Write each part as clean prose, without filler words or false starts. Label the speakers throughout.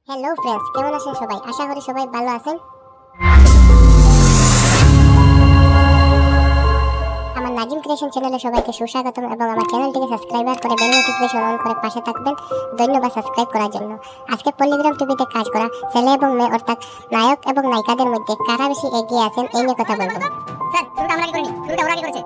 Speaker 1: Hello friends, কেমন আছেন সবাই? আশা করি সবাই ভালো আছেন। আমার নাজিম ক্রিয়েশন চ্যানেলে সবাইকে সুস্বাগতম এবং আমার চ্যানেলটিকে সাবস্ক্রাইব করে বেল নোটিফিকেশন অন করে পাশে থাকবেন। ধন্যবাদ সাবস্ক্রাইব করার জন্য। আজকে পল্লিগ্রাম টিভিতে কাজ করা ছেলে এবং মেয়ে অর্থাৎ নায়ক এবং নায়িকাদের মধ্যে কারা বেশি এগিয়ে আছেন এই নিয়ে কথা বলবো।
Speaker 2: স্যার শুরুটা আমরা কি করিনি, শুরুটা ওরা কি করেছে?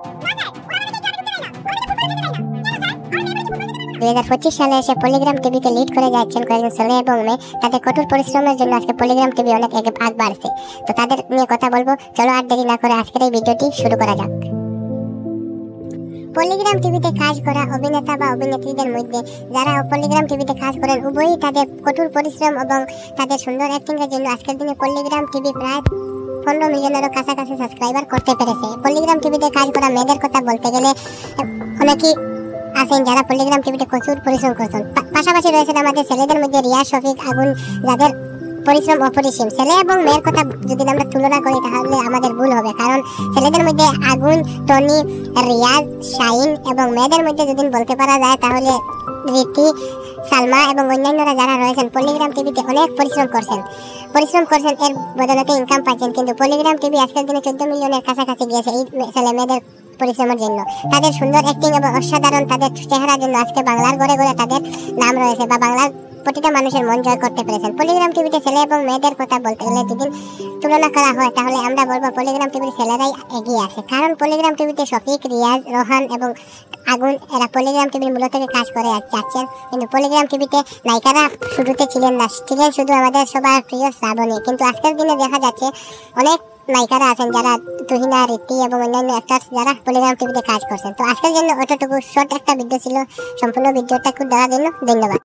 Speaker 1: 2025 সালে এসে পল্লিগ্রাম টিভিকে লিড করে যাচ্ছেন কয়েকজন ছেলে এবং মেয়ে। তাদের কঠোর পরিশ্রমের জন্য আজকে পল্লিগ্রাম টিভি অনেক আগ বাড়ছে। তো তাদের নিয়ে কথা বলবো। চলো আর দেরি না করে আজকের এই ভিডিওটি শুরু করা যাক। পল্লিগ্রাম টিভিতে কাজ করা অভিনেতা বা অভিনেত্রীদের মধ্যে যারা পল্লিগ্রাম টিভিতে কাজ করেন, উভয়ই তাদের কঠোর পরিশ্রম এবং তাদের সুন্দর অ্যাক্টিংয়ের জন্য আজকের দিনে পল্লিগ্রাম টিভি প্রায় 15 মিলিয়নেরও কাছাকাছি সাবস্ক্রাইবার করতে পেরেছে। পল্লিগ্রাম টিভিতে কাজ করা মেয়েদের কথা বলতে গেলে অনেকেই আছেন যারা পল্লিগ্রাম টিভিতে প্রচুর পরিশ্রম করছেন। পাশাপাশি রয়েছেন আমাদের ছেলেদের মধ্যে রিয়াজ, শফিক, আগুন, যাদের পরিশ্রম অপরিসীম। ছেলে এবং মেয়ের কথা যদি আমরা তুলনা করি তাহলে আমাদের ভুল হবে, কারণ ছেলেদের মধ্যে আগুন, টনি, রিয়াজ, শাহিন এবং মেয়েদের মধ্যে যদি বলতে পারা যায় তাহলে রীতি, সালমা এবং অন্যান্যরা যারা রয়েছেন পল্লিগ্রাম টিভিতে অনেক পরিশ্রম করছেন, এর বদলতে ইনকাম পাচ্ছেন। কিন্তু পল্লিগ্রাম টিভি আজকের দিনে 14 মিলিয়নের কাছাকাছি গিয়েছে এই ছেলে মেয়েদের পরিশ্রমের জন্য। তাদের সুন্দর অ্যাক্টিং এবং অসাধারণ তাদের চেহারার জন্য আজকে বাংলার ঘরে ঘরে তাদের নাম রয়েছে বা বাংলার প্রতিটা মানুষের মন জয় করতে পেরেছেন। পল্লিগ্রাম টিভিতে ছেলে এবং মেয়েদের কথা বলতে গেলে যদি তুলনা করা হয় তাহলে আমরা বলবো পল্লিগ্রাম টিভির ছেলেরাই এগিয়ে আছে, কারণ পল্লিগ্রাম টিভিতে শফিক, রিয়াজ, রোহান এবং আগুন এরা পল্লিগ্রাম টিভির মূলত থেকে কাজ করে যাচ্ছেন। কিন্তু পল্লিগ্রাম টিভিতে নায়িকারা শুরুতে ছিলেন না, ছিলেন শুধু আমাদের সবার প্রিয় শ্রাবণী। কিন্তু আজকের দিনে দেখা যাচ্ছে অনেক নায়িকারা আছেন যারা তুহিনা, রীতি এবং অন্যান্য অ্যাক্টরস যারা পল্লিগ্রাম টিভিতে কাজ করছেন। তো আজকের জন্য অতটুকু শর্ট একটা ভিডিও ছিল। সম্পূর্ণ ভিডিওটা খুব দেখার জন্য ধন্যবাদ।